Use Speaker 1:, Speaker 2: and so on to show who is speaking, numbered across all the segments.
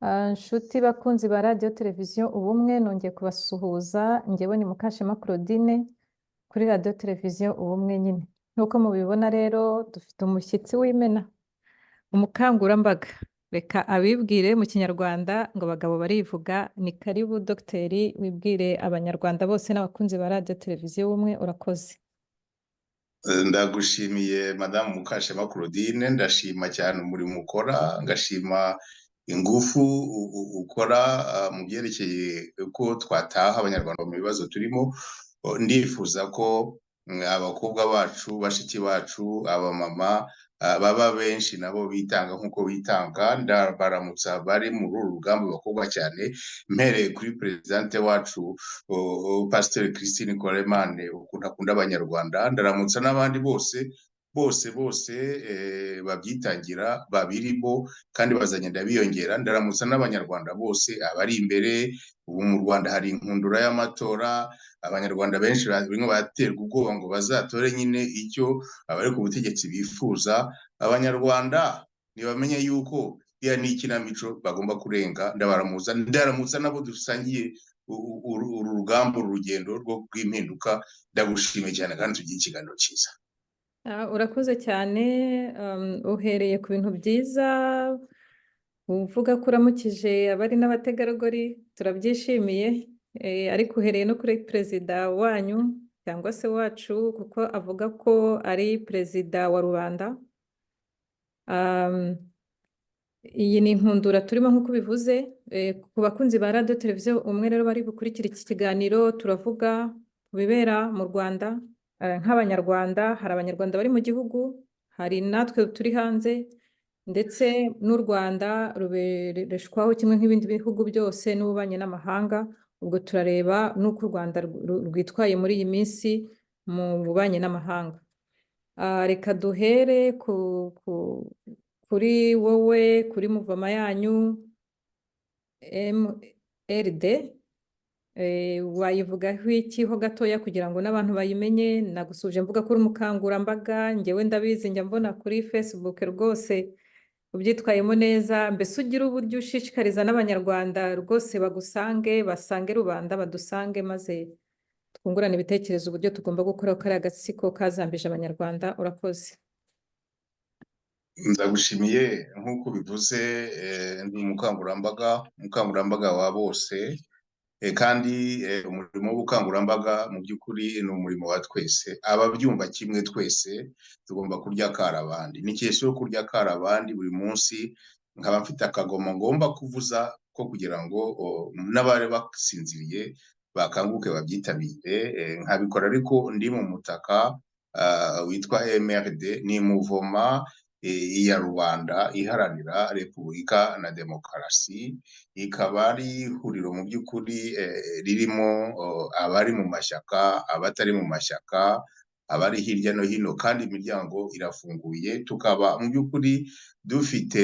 Speaker 1: Nshuti bakunzi ba radiyo televiziyo ubumwe nongeye kubasuhuza njyewe ni Mukashema Claudine kuri radiyo televiziyo ubumwe nyine nk'uko mubibona rero dufite umushyitsi w'imena umukangurambaga reka abibwire mu kinyarwanda ngo abagabo barivuga ni karibu dogiteri wibwire abanyarwanda bose n'abakunzi ba radiyo televiziyo ubumwe urakoze.
Speaker 2: Ndagushimiye madamu Mukashema Claudine, ndashima cyane umurimo ukora, ngashima ingufu ukora mu byerekeye uko twataha abanyarwanda mu bibazo turimo. Ndifuza ko abakobwa bacu, bashiki bacu, abamama baba benshi nabo bitanga nk'uko bitanga. Ndabaramutsa bari muri uru rugamba bakobwa cyane, mpereye kuri perezidante wacu Pasiteri Christine Koremane ukuntu akunda abanyarwanda. Ndaramutsa n'abandi bose babyitangira babirimo kandi bazagenda biyongera. Ndaramutsa n'abanyarwanda bose abari imbere. Ubu mu Rwanda hari inkundura y'amatora, abanyarwanda benshi barimo baterwa ubwoba ngo bazatore nyine icyo abari ku butegetsi bifuza. Abanyarwanda ntibamenye yuko iya ni ikinamico bagomba kurenga. Ndaramutsa nabo dusangiye uru rugamba, urugendo rwo rw'impinduka. Ndagushimiye cyane kandi tugiye ikiganiro cyiza.
Speaker 1: Urakoze cyane, uhereye ku bintu byiza uvuga ko uramukije abari n'abategarugori turabyishimiye, ariko uhereye no kuri perezida wanyu cyangwa se wacu kuko avuga ko ari perezida wa rubanda. Iyi ni inkundura turimo nk'uko bivuze. Ku bakunzi ba radiyo televiziyo umwe rero bari bukurikira iki kiganiro, turavuga ku bibera mu Rwanda. Nk'abanyarwanda hari abanyarwanda bari mu gihugu, hari natwe turi hanze, ndetse n'u Rwanda rubereshwaho kimwe nk'ibindi bihugu byose n'ububanyi n'amahanga. Ubwo turareba n'uko u Rwanda rwitwaye muri iyi minsi mu bubanyi n'amahanga. Reka duhere kuri wowe, kuri muvoma yanyu MRD. Wayivugaho ikiho gatoya kugira ngo n'abantu bayimenye? Nagusuje mvuga ko uri umukangurambaga, njyewe ndabizi, njya mbona kuri Facebook rwose ubyitwayemo neza. Mbese ugira uburyo ushishikariza n'abanyarwanda rwose bagusange, basange rubanda, badusange maze twungurane ibitekerezo uburyo tugomba gukora kariya gatsiko kazambije abanyarwanda. Urakoze.
Speaker 2: Ndagushimiye nk'uko bivuze, ndi umukangurambaga wa bose. Kandi umurimo w'ubukangurambaga mu by'ukuri ni umurimo wa twese. Ababyumva kimwe twese tugomba kurya kara abandi. Ni cyeso yo kurya kara abandi buri munsi. Nkaba mfite akagoma ngomba kuvuza ko kugira ngo n'abari basinziriye bakanguke babyitabire. Nkabikora ariko ndi mu mutaka witwa MRD, ni muvoma iya rubanda iharanira repubulika na demokarasi. Ikaba ari ihuriro mu by'ukuri ririmo abari mu mashyaka, abatari mu mashyaka, abari hirya no hino, kandi imiryango irafunguye. Tukaba mu by'ukuri dufite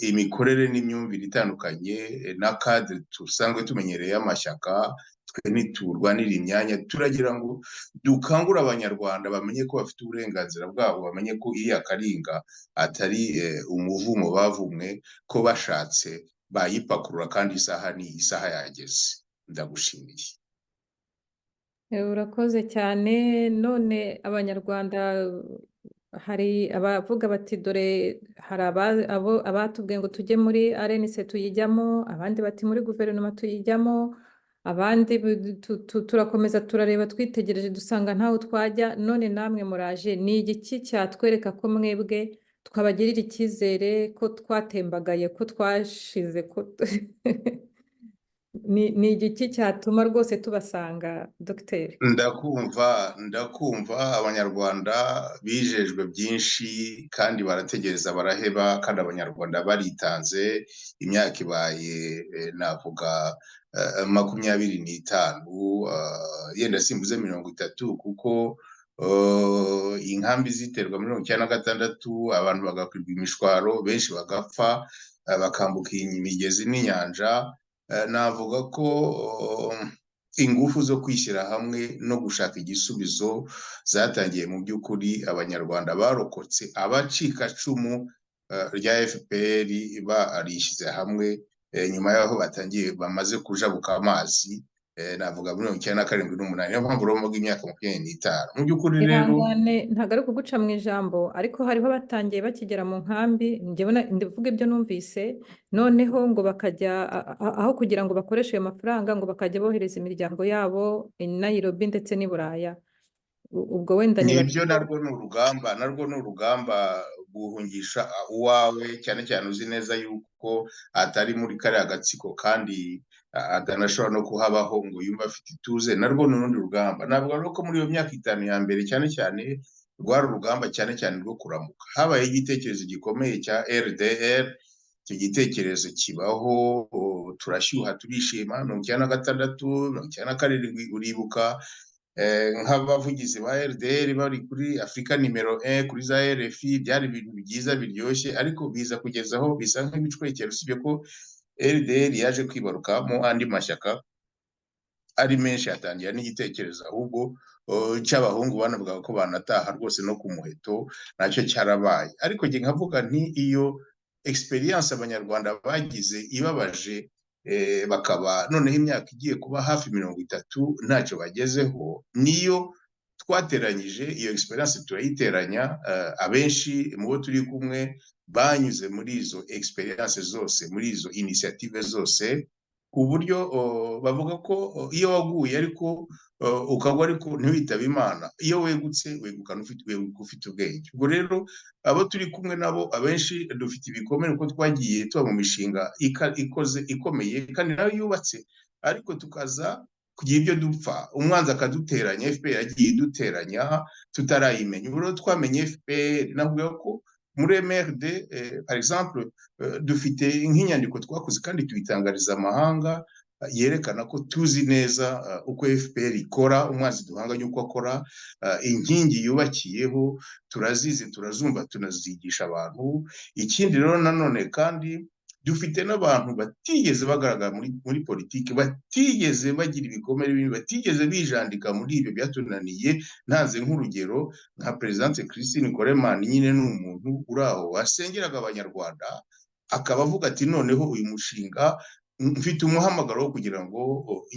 Speaker 2: imikorere n'imyumvire itandukanye na cadre dusanzwe tumenyereye amashyaka. Twe ntiturwanira imyanya, turagira ngo dukangure abanyarwanda bamenye ko bafite uburenganzira bwabo, bamenye ko iriya karinga atari umuvumo bavumwe, ko bashatse bayipakurura kandi isaha ni isaha yageze. Ndagushimiye.
Speaker 1: Urakoze cyane. None abanyarwanda hari abavuga bati dore hari abatubwiye ngo tujye muri RNC tuyijyamo, abandi bati muri guverinoma tuyijyamo, abandi turakomeza turareba twitegereje dusanga ntaho twajya. None namwe muraje, ni igiki cyatwereka ko mwebwe twabagirira icyizere ko twatembagaye, ko twashize, ko ni igiki cyatuma rwose tubasanga dogiteri?
Speaker 2: Ndakumva abanyarwanda bijejwe byinshi kandi barategereza baraheba, kandi abanyarwanda baritanze. Imyaka ibaye navuga 25, yenda simbuze 30, kuko inkambi ziterwa 1996, abantu bagakwirwa imishwaro, benshi bagapfa, bakambuka imigezi n'inyanja. Navuga ko ingufu zo kwishyira hamwe no gushaka igisubizo zatangiye mu by'ukuri. Abanyarwanda barokotse abacikacumu rya FPR barishyize hamwe nyuma y'aho batangiye bamaze kujabuka amazi navuga muri 1997 niyo mpamvu rero mvuga imyaka 25 mu by'ukuri rero
Speaker 1: ihangane ntabwo ari ukuguca mu ijambo ariko hariho batangiye bakigera mu nkambi njyewe ndivuga ibyo numvise noneho ngo bakajya aho kugira ngo bakoreshe ayo mafaranga ngo bakajya bohereza imiryango yabo i Nairobi ndetse n'i Buraya ubwo wenda
Speaker 2: nibyo narwo ni urugamba guhungisha uwawe cyane cyane uzi neza yuko atari muri kariya gatsiko kandi atanashobora no kuhabaho ngo yumve afite ituze narwo ni urundi rugamba ntabwo ari ko muri iyo myaka 5 ya mbere cyane cyane rwari urugamba cyane cyane rwo kuramuka habaye igitekerezo gikomeye cya RDR icyo gitekerezo kibaho turashyuha turishima 1996 1997 uribuka nk'abavugizi ba RDR bari kuri Afrika nimero 1 kuri za RFI byari ibintu byiza biryoshye ariko biza kugezaho bisa nk'ibicwekero usibye ko RDR yaje kwibarukamo andi mashyaka ari menshi atangira n'igitekerezo ahubwo cy'abahungu banavuga ko banataha rwose no ku muheto nacyo cyarabaye ariko nge nkavuga nti iyo experience abanyarwanda bagize ibabaje bakaba noneho imyaka igiye kuba hafi 30 ntacyo bagezeho niyo twateranyije iyo experience turayiteranya abenshi mu bo turi kumwe banyuze muri izo experience zose muri izo initiative zose ku buryo bavuga ko iyo waguye ariko ukagwa ariko ntiwitaba Imana iyo wegutse wegukana ufite ubwenge ubwo rero abo turi kumwe nabo abenshi dufite ibikomere uko twagiye tuba mu mishinga ikomeye kandi nayo yubatse ariko tukaza kugira ibyo dupfa umwanzi akaduteranya FPR yagiye iduteranya tutarayimenya ubu rero twamenye FPR navuga ko muri MRD par exemple dufite nk'inyandiko twakoze kandi tubitangariza amahanga yerekana ko tuzi neza uko FPR ikora umwanzi duhanganye uko akora inkingi yubakiyeho turazizi turazumva tunazigisha abantu ikindi rero nanone kandi dufite n'abantu batigeze bagaragara muri politiki batigeze bagira ibikomere binini batigeze bijandika muri ibyo byatunaniye ntaze nk'urugero nka Presidente Christine Coleman nyine ni umuntu uraho wasengeraga abanyarwanda akaba avuga ati noneho uyu mushinga mfite umuhamagaro wo kugira ngo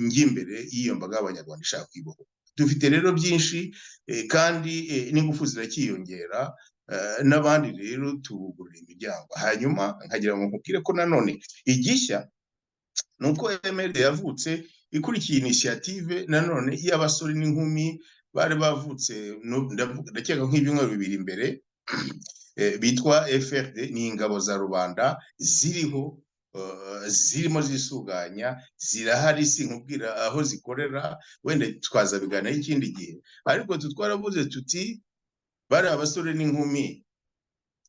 Speaker 2: ingi imbere y'iyo mbaga y'abanyarwanda ishaka kwiboho dufite rero byinshi kandi n'ingufu zirakiyongera n'abandi rero tubugurira imiryango hanyuma nkagira ngo nkubwire ko nanone igishya nuko MRD yavutse ikurikiye initiative nanone y'abasore n'inkumi bari bavutse ndakeka nk'ibyumweru 2 imbere bitwa FRD ni ingabo za rubanda zirimo zisuganya zirahari sinkubwira aho zikorera wenda twaza bigana ikindi gihe ariko twaravuze tuti bari abasore n'inkumi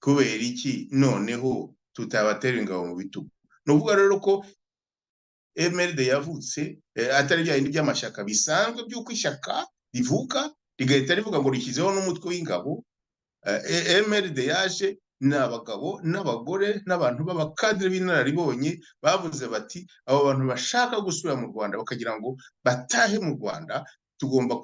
Speaker 2: kubera iki noneho tutabatera ingabo mu bitugu nuvuga rero ko MRD yavutse atari bya indi by'amashyaka bisanzwe by'uko ishyaka rivuka rigahita rivuga ngo rikizeho n'umutwe w'ingabo MRD yaje n'abagabo n'abagore n'abantu b'abakadre b'inararibonye bavuze bati abo bantu bashaka gusubira mu Rwanda bakagira ngo batahe mu Rwanda tugomba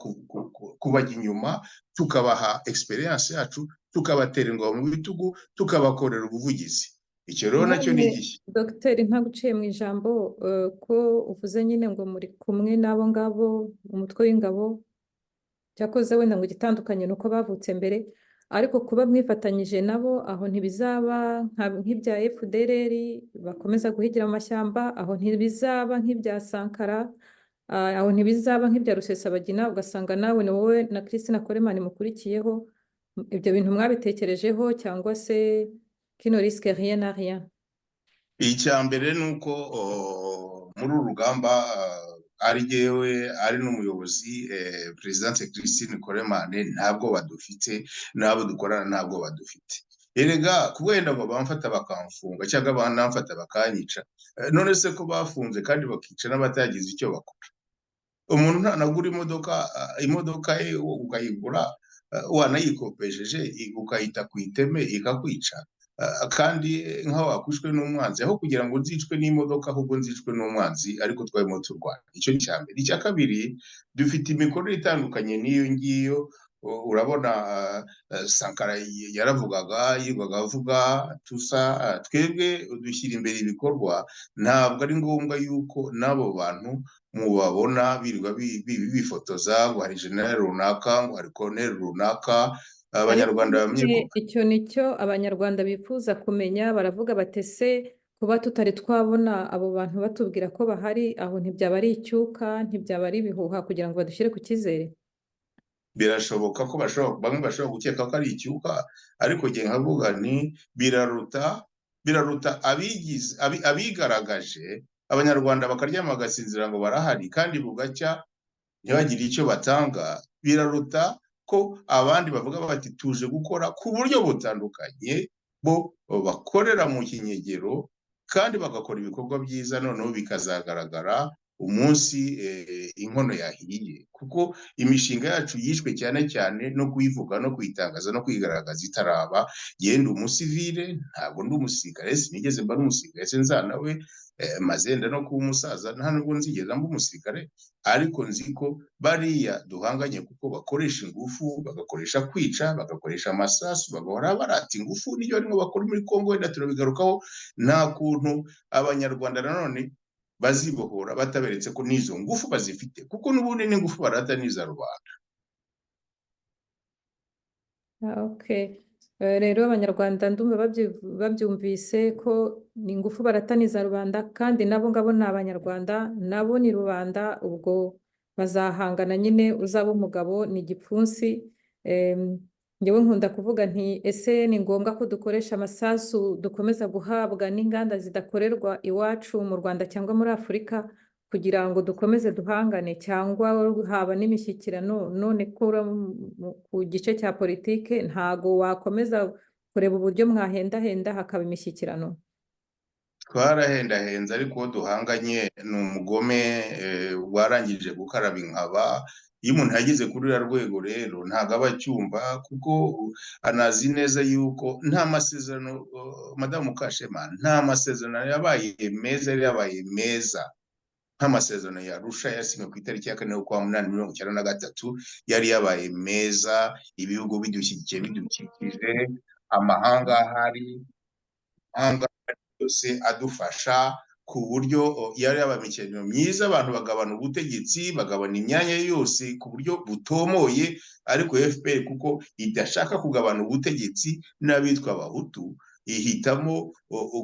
Speaker 2: kubajya inyuma tukabaha experience yacu tukabatera ingabo mu bitugu tukabakorera ubuvugizi icyo rero nacyo ni igishya
Speaker 1: Dr ntaguciye mu ijambo ko uvuze nyine ngo muri kumwe n'abo ngabo umutwe w'ingabo cyakoze wenda ngo igitandukanye nuko bavutse mbere ariko kuba mwifatanyije nabo aho ntibizaba nk'ibya FDLR bakomeza guhigira mu mashyamba aho ntibizaba nk'ibya Sankara aho ntibizaba nk'ibya Rusesabagina ugasanga nawe ni wowe na Christine Coleman mukurikiyeho ibyo bintu mwabitekerejeho cyangwa se kino risque rien à rien
Speaker 2: icya mbere nuko muri urugamba ari jewe ari n'umuyobozi Presidente Christine Coleman ntabwo badufite nabo dukorana ntabwo badufite erega kubenda ngo bamfata bakamfunga cyangwa banamfata bakanyica none se ko bafunze kandi bakica n'abatagize icyo bakora umuntu ntanagura imodoka ye ukayigura wanayikopesheje ukayita ku iteme ikakwica kandi nkaho wakushwe n'umwanzi aho kugira ngo nzicwe n'imodoka ahubwo nzicwe n'umwanzi ariko twayemo turwana icyo cyambere icya kabiri dufite imikorere itandukanye n'iyo ngiyo urabona Sankara yaravugaga yirirwaga avuga tusa twebwe dushyira imbere ibikorwa, ntabwo ari ngombwa yuko n'abo bantu mubabona birirwa bifotoza ngo hari generali runaka ngo hari koloneli runaka.
Speaker 1: ariko
Speaker 2: Abanyarwanda bamenye ko
Speaker 1: icyo nicyo abanyarwanda bifuza kumenya, baravuga bati se kuba tutari twabona abo bantu batubwira ko bahari, aho ntibyaba ari icyuka, ntibyaba ari ibihuha kugira ngo badushyire ku cyizere?
Speaker 2: birashoboka ko bamwe bashobora gukeka ko ari icyuka, ariko njye nkavuga nti biraruta abigaragaje abanyarwanda bakaryama bagasinzira ngo barahari kandi bugacya ntibagire icyo batanga. Biraruta ko abandi bavuga bati tuje gukora ku buryo butandukanye, bo bakorera mu kinyegero kandi bagakora ibikorwa byiza, noneho bikazagaragara umunsi inkono yahiye, kuko imishinga yacu yishwe cyane cyane no kuyivuga no kuyitangaza no kwigaragaza itaraba. Yenda umusivile, ntabwo ndi umusirikare, sinigeze mba n'umusirikare, sinzanawe mazenda no kuba umusaza, nta nubwo nzigeza mba umusirikare, ariko nzi ko bariya duhanganye kuko bakoresha ingufu, bagakoresha kwica, bagakoresha amasasu, bagahora barata ingufu, niyo barimo bakora muri Kongo, wenda turabigarukaho. Nta kuntu abanyarwanda nanone bazibohora bataberetse ko n'izo ngufu bazifite, kuko n'ubundi n'ingufu barata n'iza rubanda.
Speaker 1: Okay. Rero abanyarwanda ndumva babyumvise ko ni ingufu barataniza rubanda, kandi nabo ngabo ni abanyarwanda, nabo ni rubanda, ubwo bazahangana nyine, uzaba umugabo ni igipfunsi. Njyewe nkunda kuvuga nti ese ni ngombwa ko dukoresha amasasu dukomeza guhabwa n'inganda zidakorerwa iwacu mu Rwanda cyangwa muri Afurika kugira ngo dukomeze duhangane, cyangwa haba n'imishyikirano? None ko ku gice cya politike ntago wakomeza kureba uburyo mwahendahenda hakaba imishyikirano?
Speaker 2: Twarahendahenze, ariko uwo duhanganye ni umugome warangije gukaraba inkaba. Iyo umuntu yageze kuri uriya rwego rero ntabwo aba acyumva, kuko anazi neza yuko nta masezerano, madamu Mukashema, nta masezerano yabaye meza, yari yabaye meza nk'amasezerano ya Arusha yasinywe ku itariki ya 4/8/1993, yari yabaye meza, ibihugu bidushyigikiye bidukikije, amahanga ahari, amahanga yose adufasha, ku buryo yari yabaye imikino myiza, abantu bagabana ubutegetsi, bagabana imyanya yose ku buryo butomoye. Ariko FPR kuko idashaka kugabana ubutegetsi n'abitwa abahutu, ihitamo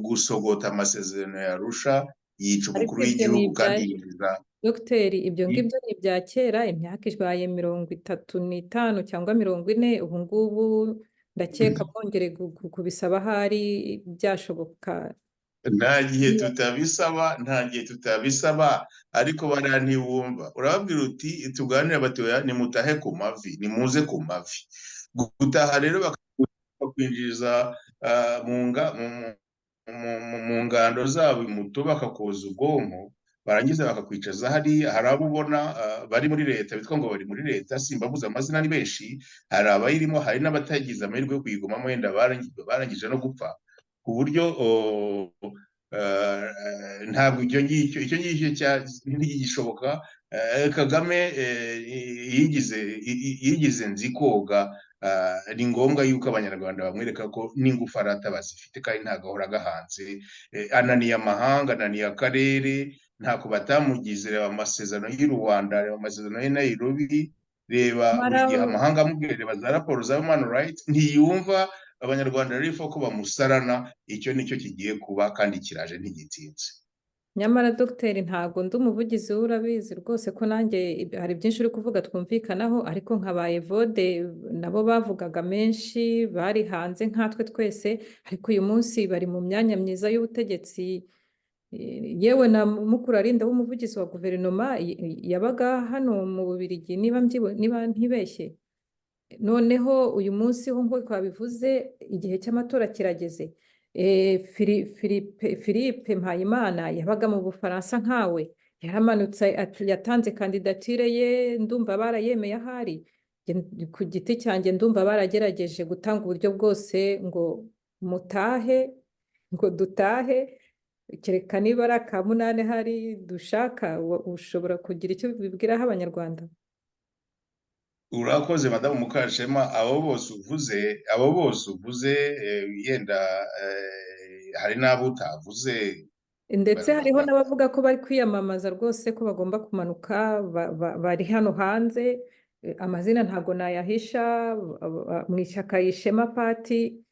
Speaker 2: gusogota amasezerano ya Arusha, yica umukuru w'igihugu kandi yinjiza.
Speaker 1: Dogiteri, ibyo ngibyo ni ibya kera, imyaka ibaye 35 cyangwa 40, ubu ngubu ndakeka bongere kubisaba, ahari byashoboka.
Speaker 2: Nta gihe tutabisaba, ariko bariya ntiwumva. Urababwira uti tuganire, batoya nimutahe ku mavi, nimuze ku mavi. Gutaha rero bakakwinjiza mu ngando zabo imuto, bakakoza ubwonko, barangiza bakakwicaza hariya. Hari abo ubona bari muri leta, bitwa ngo bari muri leta, simbabuze amazina ni benshi, hari abayirimo, hari n'abatagize amahirwe yo kuyigumamo, wenda barangije no gupfa, ku buryo ntabwo icyo ngicyo ntigishoboka. Kagame yigize nzi koga. Ni ngombwa yuko abanyarwanda bamwereka ko n'ingufu arata bazifite, kandi ntabwo ahora agahanze. Ananiye amahanga, ananiye akarere, ntako batamugize. Reba amasezerano y'u Rwanda, reba amasezerano y'i Nairobi, reba buri gihe amahanga amubwira, reba za raporo za human rights, ntiyumva. Abanyarwanda rero ifa ko bamusarana. Icyo nicyo kigiye kuba, kandi kiraje ntigitinze.
Speaker 1: Nyamara dogiteri, ntabwo ndi umuvugizi we, urabizi rwose ko nanjye hari byinshi uri kuvuga twumvikanaho, ariko nkabaye vode nabo bavugaga menshi, bari hanze nkatwe twese, ariko uyu munsi bari mu myanya myiza y'ubutegetsi. Yewe na Mukurarinda w'umuvugizi wa guverinoma yabaga hano mu Bubiligi, niba ntibeshye. Noneho uyu munsi nk'uko twabivuze, igihe cy'amatora kirageze. Philippe Mpayimana yabaga mu Bufaransa nkawe, yaramanutse yatanze kandidatire ye, ndumva barayemeye ahari. Ku giti cyanjye ndumva baragerageje gutanga uburyo bwose ngo mutahe, ngo dutahe, kereka niba ari aka munani hari dushaka. Ushobora kugira icyo bibwiraho abanyarwanda?
Speaker 2: urakoze madamu Mukashema, abo bose uvuze yenda hari n'abo utavuze
Speaker 1: ndetse hariho n'abavuga ko bari kwiyamamaza rwose ko bagomba kumanuka bari hano hanze. Amazina ntabwo nayahisha, mu ishyaka Ishema Party,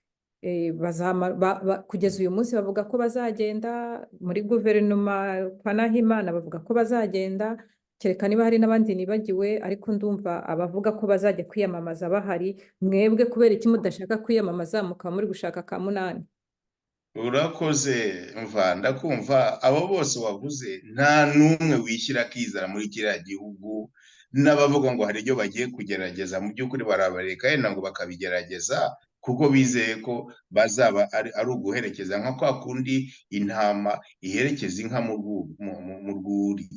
Speaker 1: kugeza uyu munsi bavuga ko bazagenda muri guverinoma kwa Nahimana, bavuga ko bazagenda, kereka niba hari n'abandi nibagiwe, ariko ndumva abavuga ko bazajya kwiyamamaza bahari. Mwebwe kubera iki mudashaka kwiyamamaza mukaba muri gushaka ka munani?
Speaker 2: urakoze mva ndakumva abo bose wavuze nta n'umwe wishyira akizana muri kiriya gihugu, n'abavuga ngo hari ibyo bagiye kugerageza mu by'ukuri barabareka yenda ngo bakabigerageza kuko bizeye ko bazaba ari uguherekeza nka kwa kundi intama iherekeza inka mu rwuri,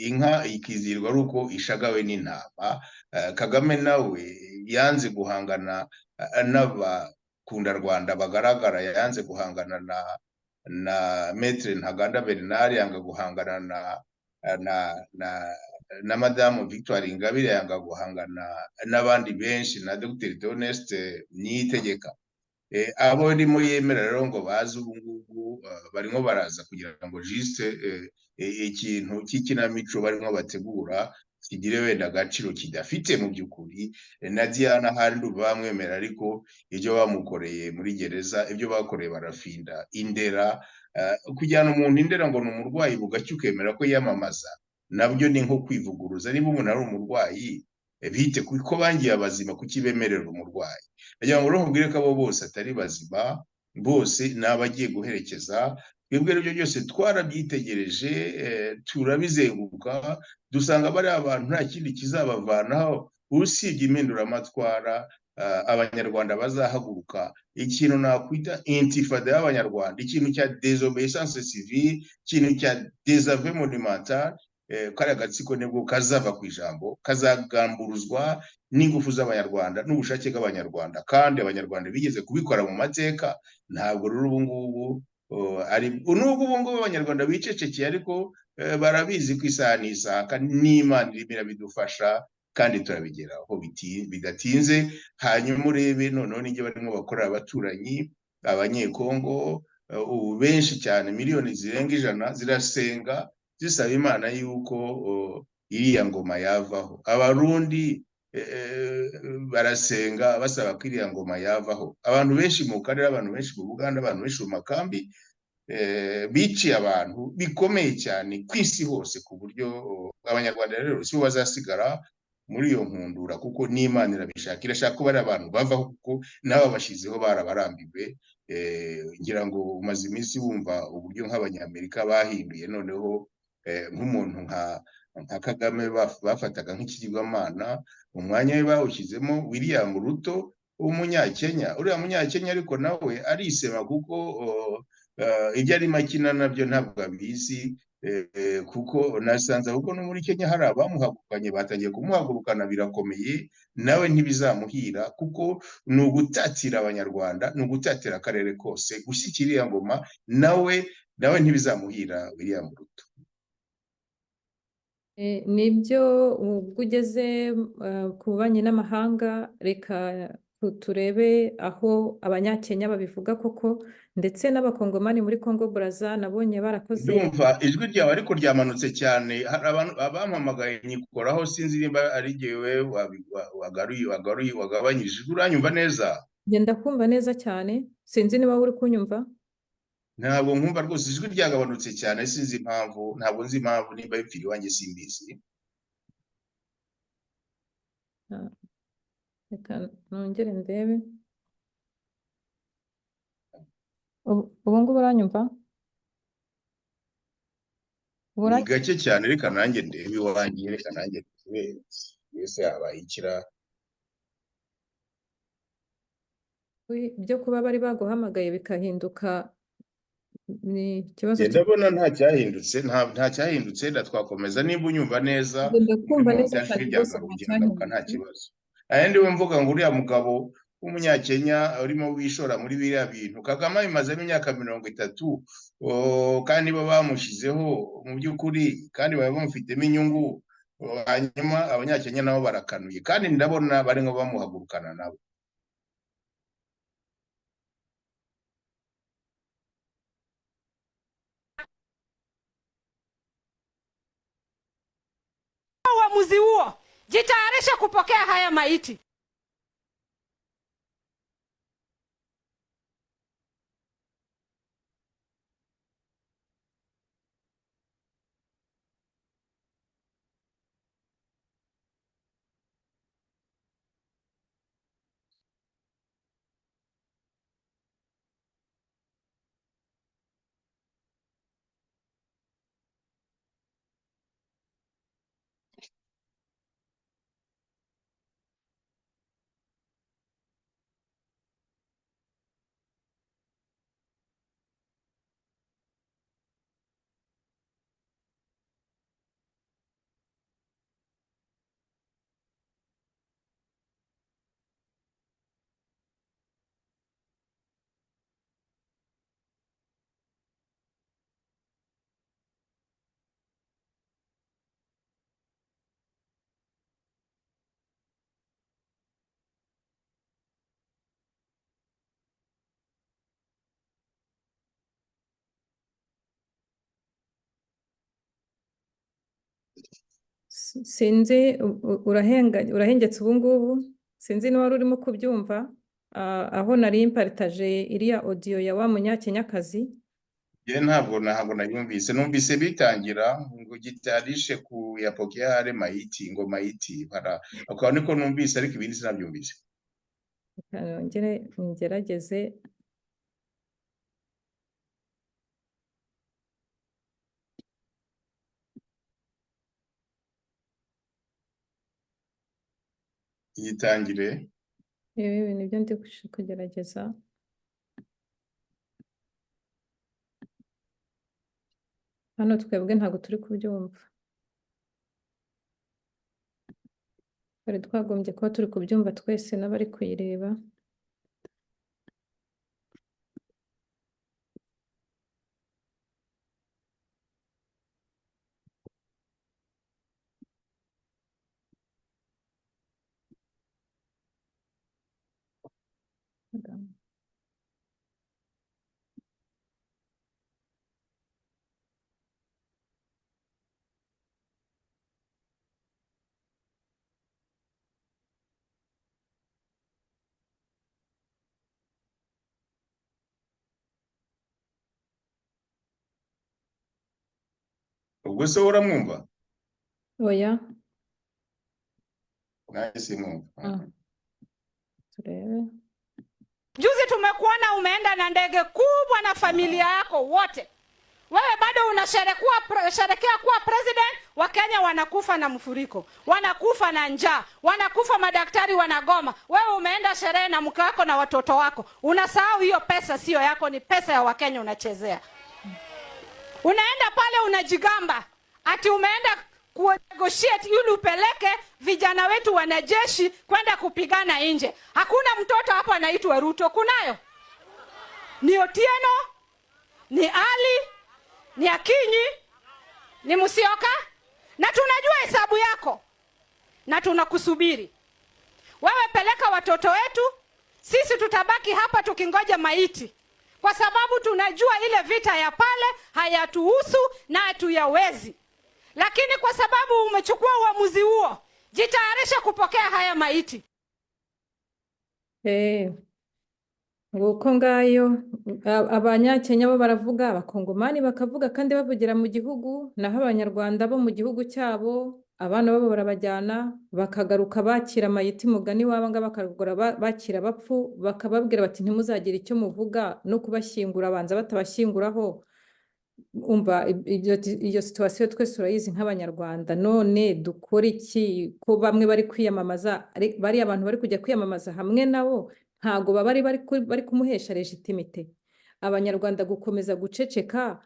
Speaker 2: inka ikizirwa ari uko ishagawe n'intama. Kagame nawe yanze guhangana n'abakunda Rwanda bagaragara, yanze guhangana na Maître Ntaganda Bernard, yanga guhangana na Madamu Victoire Ingabire, yanga guhangana n'abandi benshi, na Dr Theoneste Niyitegeka. Abo ndimo yemera rero ngo bazi ubu ngubu barimo baraza kugira ngo juste ikintu cy'ikinamico barimo bategura kigire wenda agaciro kidafite mu by'ukuri. Na Diana hari bamwemera, ariko ibyo bamukoreye muri gereza, ibyo bakoreye barafinda Indera, kujyana umuntu Indera ngo ni umurwayi bugacya ukemera ko yiyamamaza, nabyo ni nko kwivuguruza. Niba umuntu ari umurwayi bite ko bangiye abazima, kuki bemerera umurwayi? Ndagira ngo nkubwire ko abo bose atari bazima, bose ni abagiye guherekeza. Twebwe ibyo byose twarabyitegereje, turabizenguruka, dusanga bari abantu nta kindi kizabavanaho usibye impinduramatwara. Abanyarwanda bazahaguruka ikintu nakwita intifada y'abanyarwanda, ikintu cya désobéissance civile, ikintu cya désaveu monumental. Kariya gatsiko nibwo kazava ku ijambo, kazagamburuzwa n'ingufu z'abanyarwanda n'ubushake bw'abanyarwanda, kandi abanyarwanda bigeze kubikora mu mateka. Ntabwo rero ubu ngubu nubwo ubu ngubu abanyarwanda bicecekeye, ariko barabizi ko isaha n'isaha n'Imana irimo irabidufasha, kandi turabigeraho bidatinze. Hanyuma urebe noneho n'ibyo barimo bakorera abaturanyi abanyekongo, ubu benshi cyane, miliyoni zirenga 100 zirasenga zisaba Imana yuko iriya ngoma yavaho. Abarundi barasenga basaba ko iriya ngoma yavaho. Abantu benshi mu karere, abantu benshi mu Buganda, abantu benshi mu makambi biciye abantu bikomeye cyane ku isi hose, ku buryo abanyarwanda rero si bo bazasigara muri iyo nkundura, kuko n'Imana irabishaka, irashaka ko bari abantu bavaho, kuko nabo bashyizeho barabarambiwe. Ngira ngo umaze iminsi wumva uburyo nk'abanyamerika bahinduye, noneho nk'umuntu nka Kagame bafataga nk'ikigirwamana, umwanya we bawushyizemo William Ruto w'umunyakenya. Uriya munyakenya ariko nawe arisema, kuko ibyo arimo akina nabyo ntabwo abizi, kuko nasanze ahubwo no muri Kenya hari abamuhagurukanye, batangiye kumuhagurukana birakomeye, nawe ntibizamuhira, kuko ni ugutatira abanyarwanda, ni ugutatira akarere kose, gushyikira iriya ngoma, nawe ntibizamuhira William Ruto.
Speaker 1: Nibyo, ubwo ugeze ku bubanyi n'amahanga, reka turebe aho abanyakenya babivuga koko, ndetse n'abakongomani muri Congo Brazza nabonye barakoze.
Speaker 2: Ndumva ijwi ryawe ariko ryamanutse cyane, hari abantu abampamagaye nyikoraho, sinzi niba ari jyewe wagabanyije ijwi. Uranyumva neza?
Speaker 1: Ngenda kumva neza cyane, sinzi niba uri kunyumva.
Speaker 2: Ntabwo nkumva rwose, ijwi ryagabanutse cyane, sinzi impamvu, ntabwo nzi impamvu, niba bipfira iwanjye simbizi.
Speaker 1: Reka nongere ndebe. Ubu ngubu uranyumva?
Speaker 2: Ni gake cyane, reka nanjye ndebe iwanjye, reka nanjye ndebe wese yabaye ikira.
Speaker 1: Byo kuba bari baguhamagaye bikahinduka ni ikibazo.
Speaker 2: Ndabona nta cyahindutse, twakomeza. Nimba unyumva neza,
Speaker 1: ndakumva neza cyane rwose,
Speaker 2: nta kibazo. Ayandi we mvuga ngo uriya mugabo w'umunyakenya urimo wishora muri biriya bintu, Kagame abimazemo imyaka 30, kandi bo bamushyizeho mu by'ukuri, kandi baba bamufitemo inyungu. hanyuma abanyakenya nabo barakanuye kandi ndabona barimo bamuhagurukana nabo.
Speaker 3: Uamuzi huo, jitayarishe kupokea haya maiti.
Speaker 1: Sinzi urahengetse ubu ngubu, sinzi niba wari urimo kubyumva, aho nari imparitaje iriya audio ya wa munyakenyakazi.
Speaker 2: Ye ntabwo nayumvise, numvise bitangira ngo gitarishe kuyapokea hale maiti, ngo maiti para akaba niko numvise, ariko ibindi sinabyumvise.
Speaker 1: Nongere ngerageze.
Speaker 2: Yitangire.
Speaker 1: Ibi nibyo ndi kugerageza. Hano twebwe ntabwo turi kubyumva. Bari twagombye kuba turi kubyumva twese n'abari kuyireba.
Speaker 2: Ubwo se uramwumva?
Speaker 1: Oya.
Speaker 2: Naye simwumva.
Speaker 1: Turebe.
Speaker 3: Juzi tumekuona umeenda na ndege kubwa na familia yako wote. Wewe bado unasherekea kuwa president. Wakenya wanakufa na mfuriko, wanakufa na njaa, wanakufa, madaktari wanagoma. Wewe umeenda sherehe na mke wako na watoto wako. Unasahau hiyo pesa sio yako, ni pesa ya Wakenya unachezea. Unaenda pale unajigamba ati umeenda kunegotiate ili upeleke vijana wetu wanajeshi kwenda kupigana nje. Hakuna mtoto hapo anaitwa Ruto, kunayo? Ni Otieno, ni Ali, ni Akinyi, ni Musyoka, na tunajua hesabu yako na tunakusubiri. Wewe peleka watoto wetu, sisi tutabaki hapa tukingoja maiti, kwa sababu tunajua ile vita ya pale hayatuhusu na hatuyawezi. Lakini kwa sababu umechukua uamuzi huo, jitayarisha kupokea haya maiti.
Speaker 1: Nguko ngayo abanyakenya bo baravuga, abakongomani bakavuga kandi bavugira mu gihugu, naho abanyarwanda bo mu gihugu cyabo abana babo barabajyana bakagaruka bakira amayiti mugani wabo nga bakagura bakira bapfu, bakababwira bati ntimuzagira icyo muvuga no kubashyingura, abanza batabashyinguraho. Umva iyo situation twese urayizi nk'abanyarwanda. None dukora iki ko bamwe bari kwiyamamaza, bari abantu bari kujya kwiyamamaza hamwe nabo ntago bari kumuhesha legitimite. Abanyarwanda gukomeza guceceka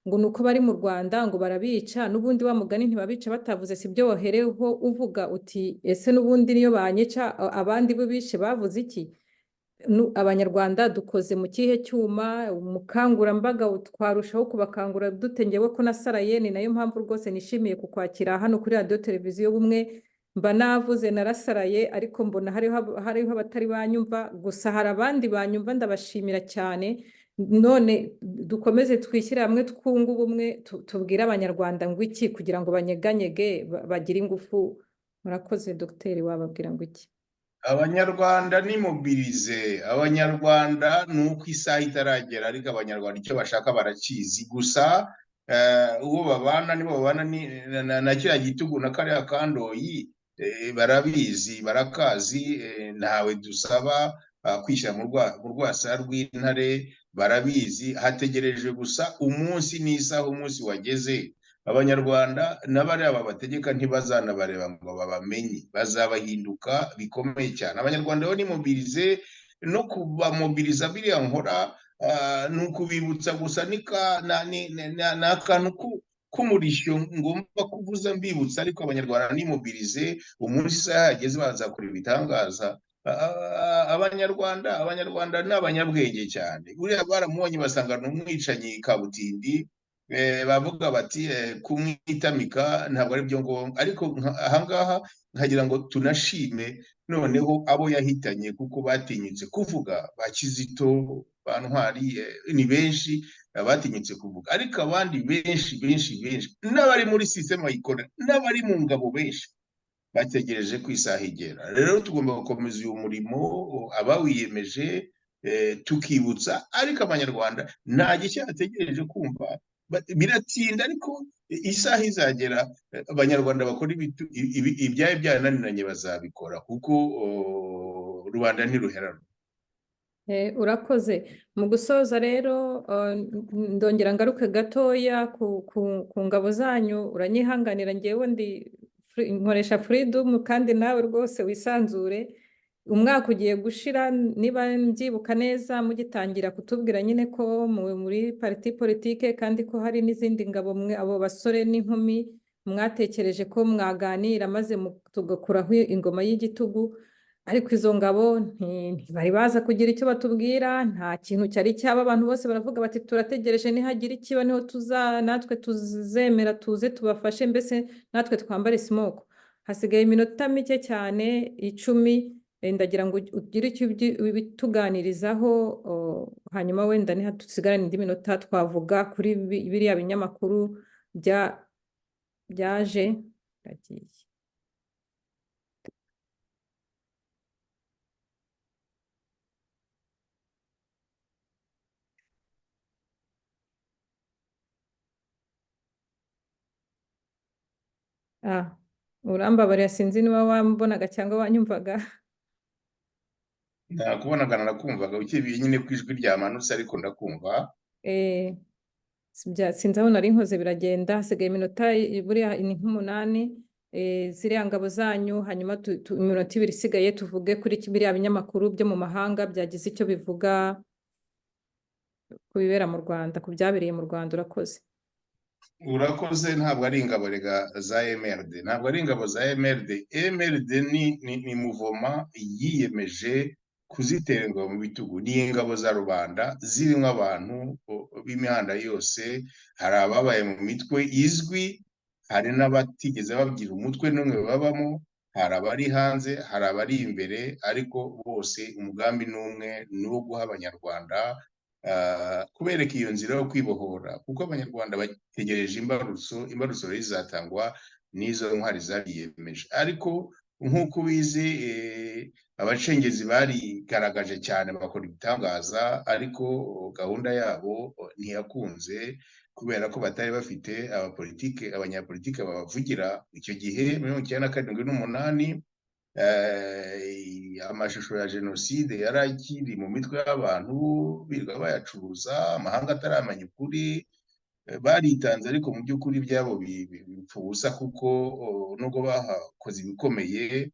Speaker 1: ngo nuko bari mu Rwanda ngo barabica, n'ubundi wa mugani ntibabica batavuze, sibyo wohereho uvuga uti ese n'ubundi niyo banyica abandi bo bishe bavuze iki? abanyarwanda dukoze mu kihe cyuma, umukangurambaga twarushaho kubakangura dutengewe ko nasaraye. Ni nayo mpamvu rwose nishimiye kukwakira hano kuri radiyo televiziyo Ubumwe. Mba navuze narasaraye, ariko mbona hariho abatari banyumva, gusa hari abandi banyumva, ndabashimira cyane. None dukomeze twishyire hamwe twunga ubumwe, tubwire abanyarwanda ngo iki kugira ngo banyeganyege bagire ingufu. Murakoze dogiteri, wababwira ngo iki?
Speaker 2: Abanyarwanda ni mobilize. Abanyarwanda ni uko isaha itaragera, ariko abanyarwanda icyo bashaka barakizi. Gusa uwo babana nibo babana na kiriya gitugu na kariya kandoyi, barabizi barakazi. Ntawe dusaba kwishyira mu rwasa rw'intare, barabizi. Hategereje gusa umunsi n'isaha umunsi wageze. Abanyarwanda n'abariya babategeka ntibazanabareba ngo babamenye, bazabahinduka bikomeye cyane. Abanyarwanda bo ni mobilize, no kubamobiliza biriya nkora ni ukubibutsa gusa. ni akantu k'umurishyo ngomba kuvuza mbibutsa, ariko abanyarwanda ni mobilize. Umunsi isaha yageze bazakora ibitangaza. Abanyarwanda ni abanyabwenge cyane. Buriya baramubonye basanga ni umwicanyi kabutindi, bavuga bati kumwitamika ntabwo ari byo ngombwa. Ariko ahangaha nkagira ngo tunashime noneho abo yahitanye, kuko batinyutse kuvuga. Ba Kizito, ba Ntwari, ni benshi batinyutse kuvuga. Ariko abandi benshi n'abari muri system bayikora, n'abari mu ngabo benshi bategereje ko isaha igera. Rero tugomba gukomeza uyu murimo abawiyemeje, tukibutsa. Ariko abanyarwanda nta gishya bategereje kumva. Biratinda, ariko isaha izagera abanyarwanda bakora ibyaye byananiranye bazabikora, kuko rubanda ntiruherana.
Speaker 1: Urakoze. Mu gusoza rero, ndongera ngaruke gatoya ku ngabo zanyu. Uranyihanganira, ngewe nkoresha freedom, kandi nawe rwose wisanzure. Umwaka ugiye gushira, niba mbyibuka neza, mugitangira kutubwira nyine ko muri parti politike, kandi ko hari n'izindi ngabo, abo basore n'inkumi mwatekereje ko mwaganira maze tugakuraho ingoma y'igitugu. Ariko izo ngabo ntibari baza kugira icyo batubwira, nta kintu cyari cyaba. Abantu bose baravuga bati turategereje nihagira ikiba niho natwe tuzemera tuze tubafashe, mbese natwe twambare smoke. Hasigaye iminota mike cyane, 10. Ndagira ngo ugire icyo bituganirizaho, hanyuma wenda niha dusigarane indi minota twavuga kuri biriya binyamakuru byaje. Urambabarira, sinzi niba wambonaga cyangwa wanyumvaga.
Speaker 2: Nakubonaga narakumvaga, ukibiye nyine ku ijwi ryamanutse, ariko ndakumva.
Speaker 1: Sinzi aho nari nkoze, biragenda. Hasigaye iminota buriya ni nk'8. Ziriya ngabo zanyu, hanyuma iminota 2 isigaye tuvuge kuri biriya binyamakuru byo mu mahanga byagize icyo bivuga ku bibera mu Rwanda, ku byabereye mu Rwanda. Urakoze.
Speaker 2: Urakoze. Ntabwo ari ingabo za MRD, ntabwo ari ingabo za MRD. MRD ni muvoma yiyemeje kuzitera ingabo mu bitugu. Ni ingabo za rubanda zirimo abantu b'imihanda yose. Hari ababaye mu mitwe izwi, hari n'abatigeze bagira umutwe n'umwe babamo, hari abari hanze, hari abari imbere, ariko bose umugambi n'umwe, ni uwo guha abanyarwanda kubereka iyo nzira yo kwibohora, kuko abanyarwanda bategereje imbarutso rizatangwa n'izo ntwari zabiyemeje. Ariko nk'uko ubizi, abacengezi barigaragaje cyane, bakora ibitangaza, ariko gahunda yabo ntiyakunze, kubera ko batari bafite abanyapolitike babavugira. Icyo gihe 1978 amashusho ya jenoside yari akiri mu mitwe y'abantu, birirwa bayacuruza, amahanga ataramenya ukuri. Baritanze, ariko mu by'ukuri byabo bipfa ubusa, kuko nubwo bahakoze ibikomeye,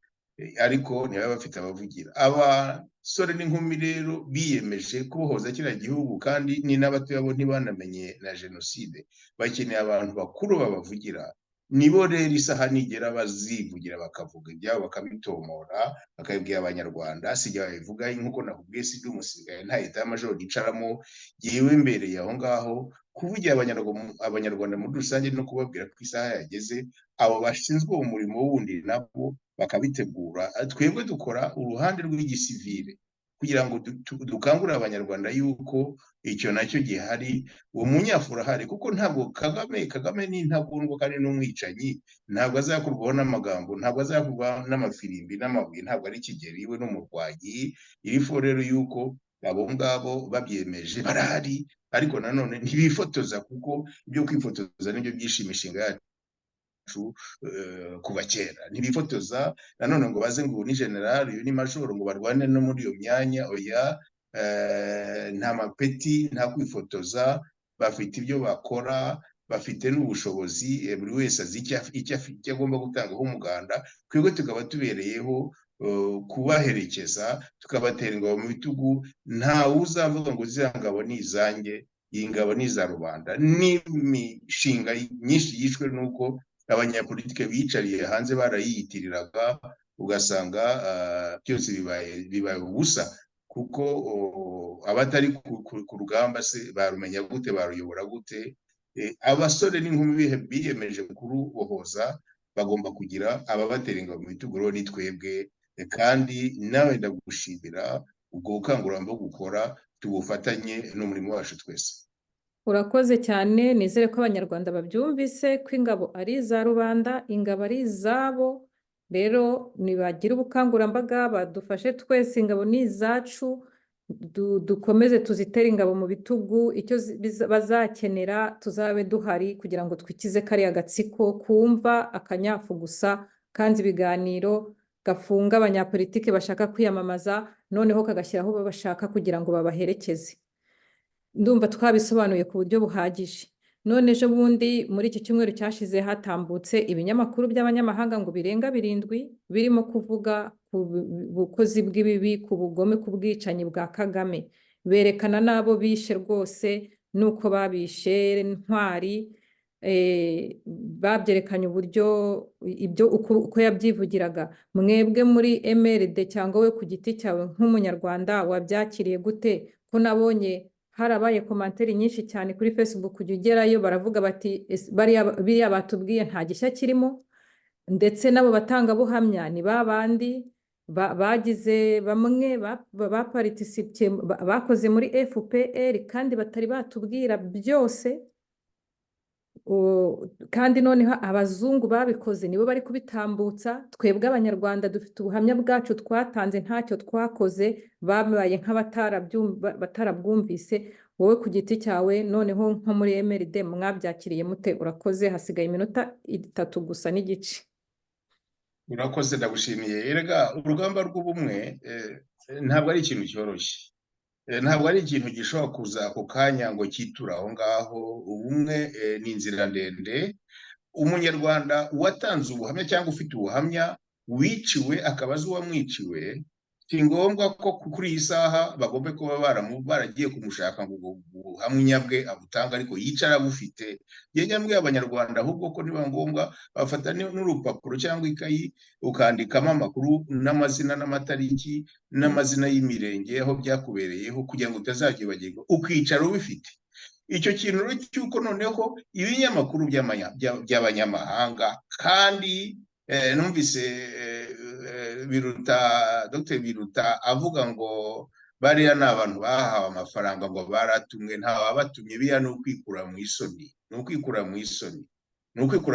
Speaker 2: ariko ntibaba bafite abavugira. Abasore n'inkumi rero biyemeje kubohoza kiriya gihugu, kandi ni n'abatoya bo ntibanamenye na jenoside. Bakeneye abantu bakuru babavugira. nibo rero isaha nigera bazivugira bakavuga ibyabo bakabitomora bakabibwira abanyarwanda sijya babivuga nk'uko nakubwiye si umusirikare nta leta y'amajoro yicaramo yewe imbere aho ngaho kuvugira abanyarwanda muri rusange no kubabwira ko isaha yageze abo bashinzwe uwo murimo wundi nabo bakabitegura twebwe dukora uruhande rw'igisivile kugira ngo dukangurire abanyarwanda yuko icyo nacyo gihari uwo munyafura ahari kuko ntabwo Kagame ni intagondwa kandi n'umwicanyi ntabwo azakurwaho n'amagambo ntabwo azakurwaho n'amafirimbi n'amabuye ntabwo ari Kigeli we n'umurwanyi irifo rero yuko abo ngabo babyemeje barahari ariko nanone ntibifotoza kuko ibyo kwifotoza nibyo byishimishinga yacu kuva kera ntibifotoza nanone ngo baze ngo ni general uyu ni majoro ngo barwane no muri iyo myanya oya nta mapeti nta kwifotoza bafite ibyo bakora bafite n'ubushobozi buri wese azi icyo agomba gutangaho umuganda twebwe tukaba tubereyeho kubaherekeza tukabatera ingabo mu bitugu nta uzavuga ngo ziriya ngabo ni izanjye iyi ngabo ni iza rubanda n'imishinga myinshi yishwe n'uko abanyapolitike bicariye hanze barayiyitiriraga ugasanga byose bibaye ubusa kuko abatari ku rugamba se barumenya gute baruyobora gute abasore n'inkumi biyemeje kurubohoza bagomba kugira ababatera ingabo mu bitugu rero ni twebwe kandi nawe ndagushimira ubwo bukangurambaga gukora tubufatanye n'umurimo wacu twese
Speaker 1: urakoze cyane nizere ko abanyarwanda babyumvise ko ingabo ari iza rubanda ingabo ari izabo rero nibagira ubukangurambaga badufashe twese ingabo ni izacu dukomeze tuzitere ingabo mu bitugu icyo bazakenera tuzabe duhari kugira ngo twikize kariya gatsiko kumva akanyafu gusa kandi ibiganiro gafunga abanyapolitike bashaka kwiyamamaza noneho kagashyiraho bashaka kugira ngo babaherekeze ndumva twabisobanuye ku buryo buhagije none ejo bundi muri iki cyumweru cyashize hatambutse ibinyamakuru by'abanyamahanga ngo birenga 7 birimo kuvuga ku bukozi bw'ibibi ku bugome ku bwicanyi bwa Kagame berekana nabo bishe rwose nuko babishe ntwari babyerekanye uburyo ibyo uko yabyivugiraga mwebwe muri MRD cyangwa we ku giti cyawe nk'umunyarwanda wabyakiriye gute ko nabonye harabaye komantere nyinshi cyane kuri Facebook ujya ugerayo baravuga bati biriya batubwiye nta gishya kirimo ndetse nabo batangabuhamya ni babandi bagize bamwe baparticipye bakoze muri FPR kandi batari batubwira byose kandi noneho abazungu babikoze nibo bari kubitambutsa twebwe abanyarwanda dufite ubuhamya bwacu twatanze ntacyo twakoze babaye nk'abatarabwumvise wowe ku giti cyawe noneho nko muri MRD mwabyakiriye mute urakoze hasigaye iminota 3 gusa n'igice
Speaker 2: urakoze ndagushimiye erega urugamba rw'ubumwe ntabwo ari ikintu cyoroshye ntabwo ari ikintu gishobora kuza ako kanya ngo cyitura aho ngaho ubumwe ni inzira ndende umunyarwanda watanze ubuhamya cyangwa ufite ubuhamya wiciwe akaba azi uwamwiciwe si ngombwa ko kuri iyi saha bagombe kuba baragiye kumushaka ngo ubuhamya nyabwe abutanga ariko yicara bufite yanyambwe abanyarwanda ahubwo ko niba ngombwa bafata n'urupapuro cyangwa ikayi ukandikamo amakuru n'amazina n'amatariki n'amazina y'imirenge aho byakubereyeho kugira ngo utazagibagirwa ukicara ubifite icyo kintu cy'uko noneho ibinyamakuru by'abanyamahanga kandi numvise Dr. Biruta avuga ngo bariya ni abantu bahawe amafaranga ngo baratumwe ntawabatumye biriya ni ukwikura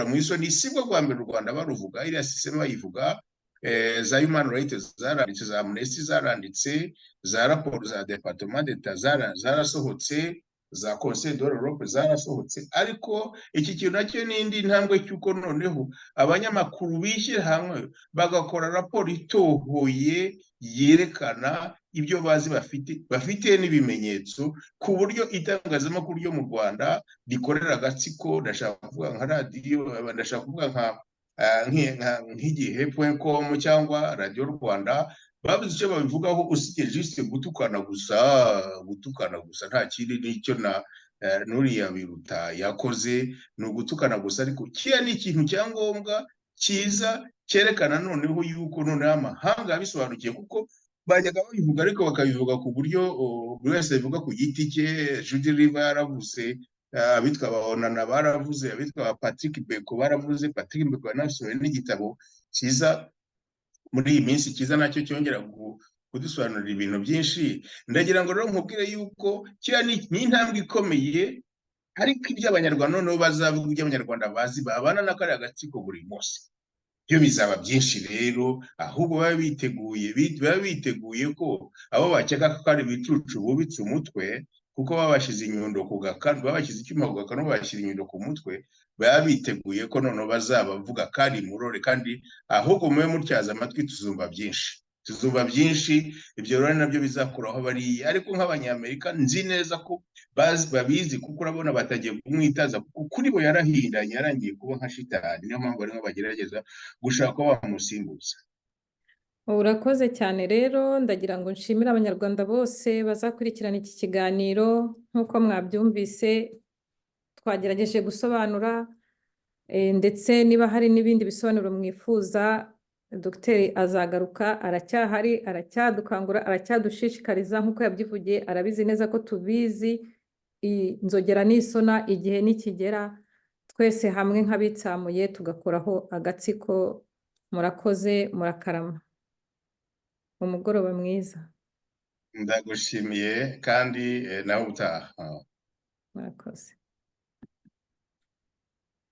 Speaker 2: mu isoni si bwo bwa mbere u Rwanda baruvuga iriya sisema bayivuga za Human Rights zaranditse za Amnesty zaranditse za raporo za Departement d'Etat zarasohotse za Conseil de l'Europe zarasohotse ariko iki kintu nacyo n'indi ntambwe cy'uko noneho abanyamakuru bishyira hamwe bagakora raporo itohoye yerekana ibyo bazi bafite n'ibimenyetso ku buryo itangazamakuru ryo mu Rwanda rikorera agatsiko ndashaka kuvuga nka radiyo ndashaka kuvuga nk'igihe.com cyangwa Radio Rwanda babuze icyo babivugaho usibye juste gutukana gusa nta kindi nicyo n'uriya Biruta yakoze ni ugutukana gusa, ariko kiriya ni ikintu cya ngombwa cyiza cyerekana noneho yuko noneho amahanga yabisobanukiye, kuko bajyaga babivuga ariko bakabivuga ku buryo buri wese abivuga ku giti cye. Judy River yaravuze, abitwa ba Onana baravuze, abitwa ba Patrick Beko baravuze. Patrick Beko yanasohoye n'igitabo cyiza muri iyi minsi, cyiza nacyo cyongera kudusobanurira ibintu byinshi. Ndagira ngo rero nkubwire yuko kiriya ni intambwe ikomeye, ariko ibyo Abanyarwanda noneho bazavuga, ibyo Abanyarwanda bazi babana na kariya gatsiko buri munsi, byo bizaba byinshi rero. Ahubwo baba biteguye ko abo bakeka ko ari ibicucu bubitse umutwe, kuko babashyize inyundo ku gakanu, babashyize icyuma ku gakanu, babashyira inyundo ku mutwe, baba biteguye ko noneho bazabavuga kandi murore, kandi ahubwo mube mutyaza amatwi, tuzumva byinshi, tuzumva byinshi. Ibyo rero nabyo bizakuraho bariya, ariko nk'Abanyamerika nzi neza ko babizi, kuko urabona batagiye kumwitaza, kuko kuri bo yarahindanye, yarangiye kuba nka shitani. Niyo mpamvu barimo bagerageza gushaka ko bamusimbuza.
Speaker 1: Urakoze cyane rero, ndagira ngo nshimire Abanyarwanda bose bazakurikirana iki kiganiro. Nk'uko mwabyumvise, twagerageje gusobanura, ndetse niba hari n'ibindi bisobanuro mwifuza, Dogiteri azagaruka, aracyahari, aracyadukangura, aracyadushishikariza. Nk'uko yabyivugiye, arabizi neza ko tubizi. Inzogera n'isona, igihe nikigera twese hamwe nk'abitsamuye tugakuraho agatsiko. Murakoze, murakarama, umugoroba mwiza.
Speaker 2: Ndagushimiye kandi nawe utaha.
Speaker 1: Murakoze.